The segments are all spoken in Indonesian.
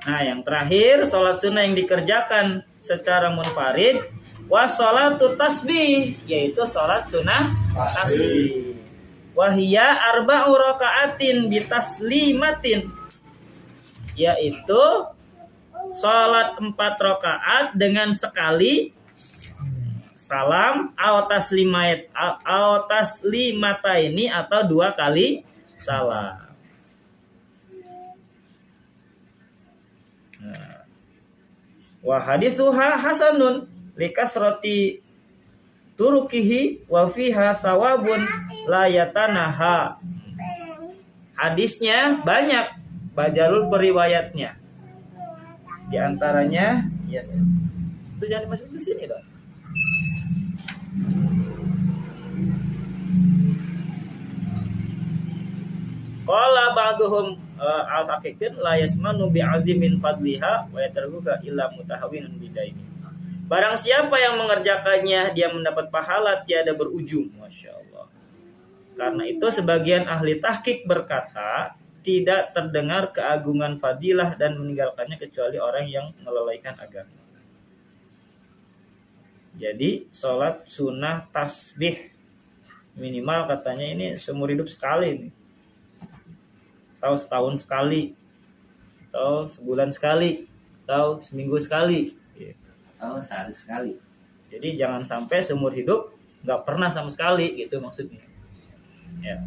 Nah, yang terakhir salat sunnah yang dikerjakan secara munfarid wa sholatu tasbih, yaitu salat sunnah tasbih. Wahia arba'u raka'atin bitaslimatin, yaitu salat 4 rakaat dengan sekali salam au taslimata ini atau 2 kali salam. Wa hadithuha hasanun likasrati turukihi wa fiha sawabun la yatanaha. Hadisnya banyak, bajalul periwayatnya. Di antaranya, ya, itu jangan dimasukin ke sini dong. Qala ba'duhum al-haqiqin la yasmanu bi'azimin fadliha wa yatarkuka illa mutahawinun bidaini. Barang siapa yang mengerjakannya dia mendapat pahala tiada berujung. Masya Allah. Karena itu sebagian ahli tahqiq berkata tidak terdengar keagungan fadilah dan meninggalkannya kecuali orang yang melalaikan agama. Jadi sholat sunnah tasbih minimal katanya ini seumur hidup sekali nih. Atau setahun sekali, atau sebulan sekali, atau seminggu sekali, atau sehari sekali. Jadi jangan sampai seumur hidup nggak pernah sama sekali, gitu maksudnya. Ya.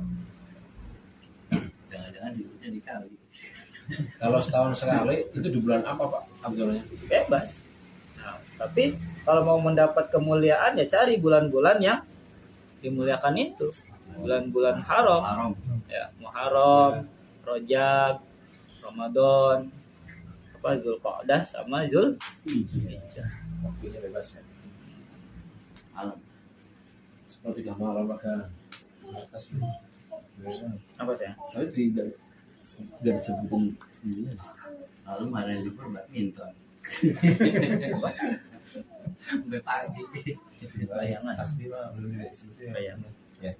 Jangan-jangan hidupnya dikali. Kalau setahun sekali itu di bulan apa Pak Abdulnya? Bebas. Nah, tapi kalau mau mendapat kemuliaan ya cari bulan-bulan yang dimuliakan itu, bulan-bulan haram. Ya, Muharram, Rajab, Ramadan, Zulqa'dah sama Zulhijjah. Waktunya bebas ya. Malam. Seperti malam maka atas ini. Apa sih? Tapi tidak disebutin ini. Lalu hari libur badminton. Sampai pagi. Bayangan. Tasbih Pak belum disebutin. Bayangan. Ya.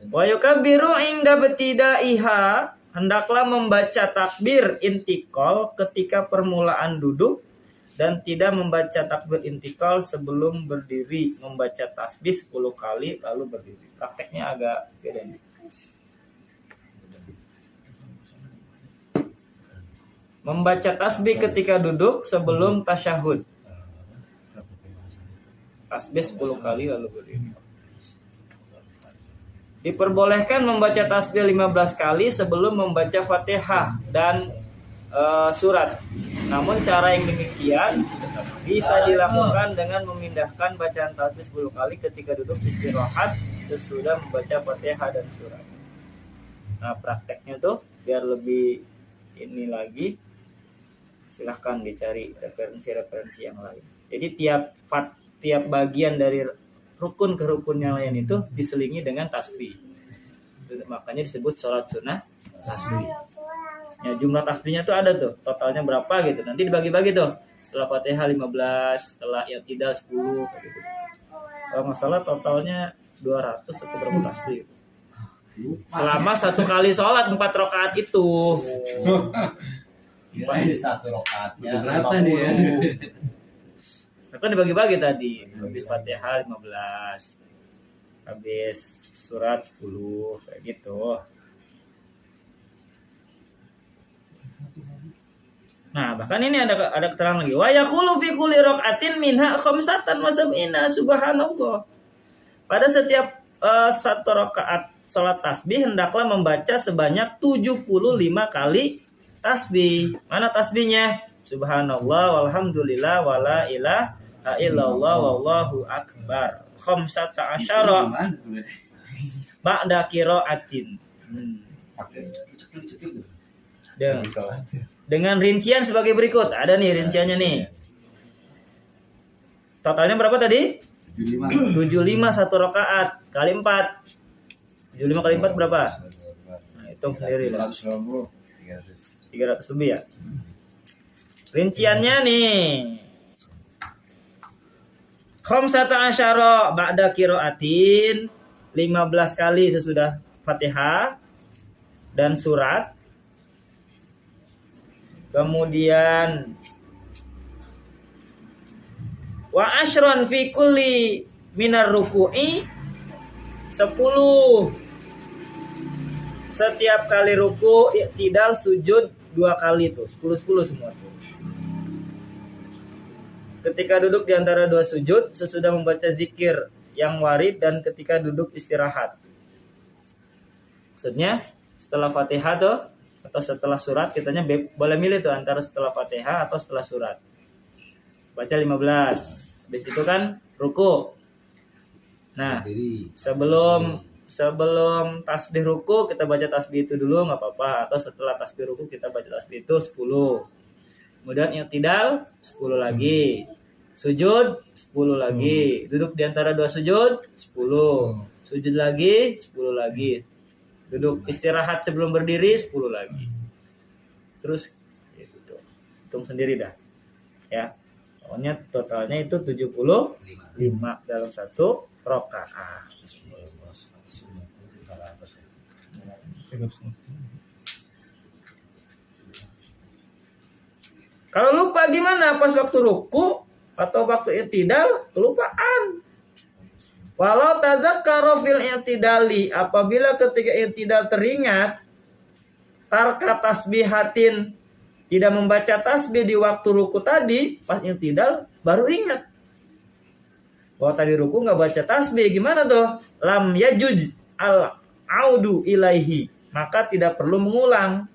Wa yukabbiru inda betidaiha, hendaklah membaca takbir intikal ketika permulaan duduk dan tidak membaca takbir intikal sebelum berdiri, membaca tasbih 10 kali lalu berdiri. Prakteknya agak beda nih. Membaca tasbih ketika duduk sebelum tasyahud. Tasbih 10 kali lalu berdiri. Diperbolehkan membaca tasbih 15 kali sebelum membaca Fatihah dan surat. Namun cara yang demikian bisa dilakukan dengan memindahkan bacaan tasbih 10 kali ketika duduk istirahat sesudah membaca Fatihah dan surat. Nah, prakteknya tuh biar lebih ini lagi, silahkan dicari referensi-referensi yang lain. Jadi tiap bagian dari rukun ke rukun yang lain itu diselingi dengan tasbih. Makanya disebut sholat sunnah tasbih. Ya, jumlah tasbihnya tuh ada tuh, totalnya berapa gitu. Nanti dibagi-bagi tuh. Setelah Fatihah 15, setelah I'tidal 10 gitu. Kalau masalah totalnya 200 atau berapa tasbih. Selama 1 kali sholat 4 rakaat itu. Kirain 1 rakaatnya berapa nih ya? Kan dibagi-bagi tadi. Habis Fatihah 15. Habis surat 10 kayak gitu. Nah, bahkan ini ada keterangan lagi. Wa yaqulu fi kulli rak'atin minha khamsatan wa sab'ina subhanallah. Pada setiap 1 rakaat salat tasbih hendaklah membaca sebanyak 75 kali tasbih. Mana tasbihnya? Subhanallah walhamdulillah wala ilaha illallah wallahu akbar. Khamsata asyara ba'da qiraatin. Dengan rincian sebagai berikut. Ada nih rinciannya nih. Totalnya berapa tadi? 75 1 rakaat kali 4. 75 kali 4 berapa? Nah, hitung sendiri lah. 300 lebih ya. Rinciannya nih. Khamsata asyara ba'da qiraatin, 15 kali sesudah Fatihah dan surat. Kemudian wa asyron fi kulli minar ruku'i 10. Setiap kali ruku i'tidal sujud 2 kali tuh, 10 semua tuh. Ketika duduk di antara 2 sujud sesudah membaca zikir yang warid dan ketika duduk istirahat. Maksudnya setelah Fatihah tuh atau setelah surat kitanya boleh milih tuh antara setelah Fatihah atau setelah surat. Baca 15. Habis itu kan ruku. Nah, sebelum tasbih ruku kita baca tasbih itu dulu nggak apa-apa, atau setelah tasbih ruku kita baca tasbih itu 10. Kemudian i'tidal 10 lagi. Sujud 10 lagi. Duduk di antara 2 sujud 10. Sujud lagi 10 lagi. Duduk istirahat sebelum berdiri 10 lagi. Terus gitu. Hitung sendiri dah. Ya. Pokoknya totalnya itu 75 dalam satu rakaat. Kalau lupa gimana? Pas waktu ruku atau waktu i'tidal kelupaan. Walau tadzakkara fil i'tidali, apabila ketika i'tidal teringat tarka tasbihatin, tidak membaca tasbih di waktu ruku tadi, pas i'tidal baru ingat. Bahwa tadi ruku nggak baca tasbih, gimana tuh? Lam yajuj al audu ilaihi, maka tidak perlu mengulang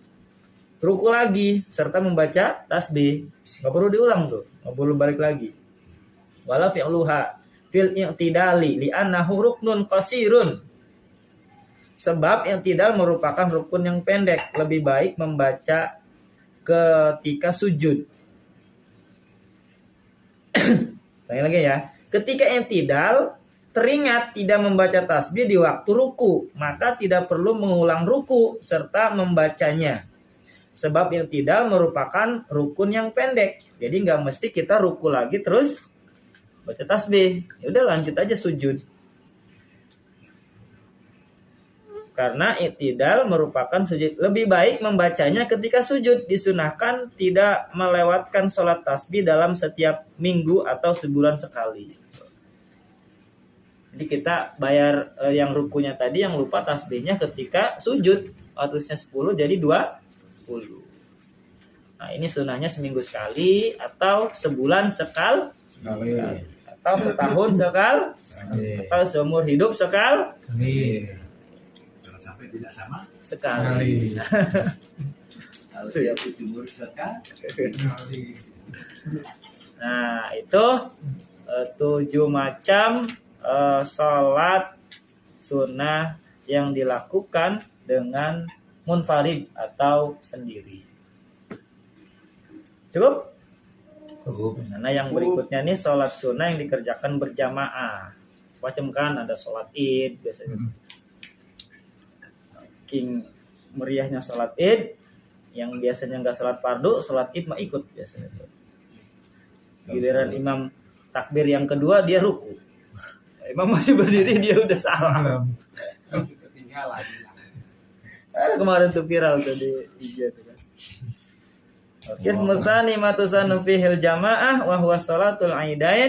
ruku lagi serta membaca tasbih, nggak perlu diulang tuh, nggak perlu balik lagi. Wala fi'luha fil i'tidali li'annahu ruknun qasirun, sebab i'tidal merupakan rukun yang pendek, lebih baik membaca ketika sujud. Lagi ya, ketika i'tidal teringat tidak membaca tasbih di waktu ruku, maka tidak perlu mengulang ruku serta membacanya. Sebab i'tidal merupakan rukun yang pendek. Jadi nggak mesti kita ruku lagi terus baca tasbih. Ya udah lanjut aja sujud. Karena i'tidal merupakan sujud. Lebih baik membacanya ketika sujud. Disunahkan tidak melewatkan sholat tasbih dalam setiap minggu atau sebulan sekali. Jadi kita bayar yang rukunya tadi, yang lupa tasbihnya ketika sujud. Harusnya 10 jadi 20. Nah ini sunahnya seminggu sekali atau sebulan sekali, atau setahun sekali, atau seumur hidup sekali. Jangan sampai tidak sama Sekali. Kalau dia umur sekali. Nah itu 7 macam sholat sunnah yang dilakukan dengan munfarid atau sendiri. Cukup? Nah yang berikutnya nih sholat sunnah yang dikerjakan berjamaah. Macam kan ada sholat id biasanya. King meriahnya sholat id, yang biasanya nggak sholat fardu, sholat id mah ikut biasanya. Giliran imam takbir yang kedua dia ruku. Imam masih berdiri dia udah salah. Ketinggalan. Kemarin tuh viral tuh di IG tuh kan. Ismu tsani ma tusanu fihil jamaah wa huwa sholatul aidain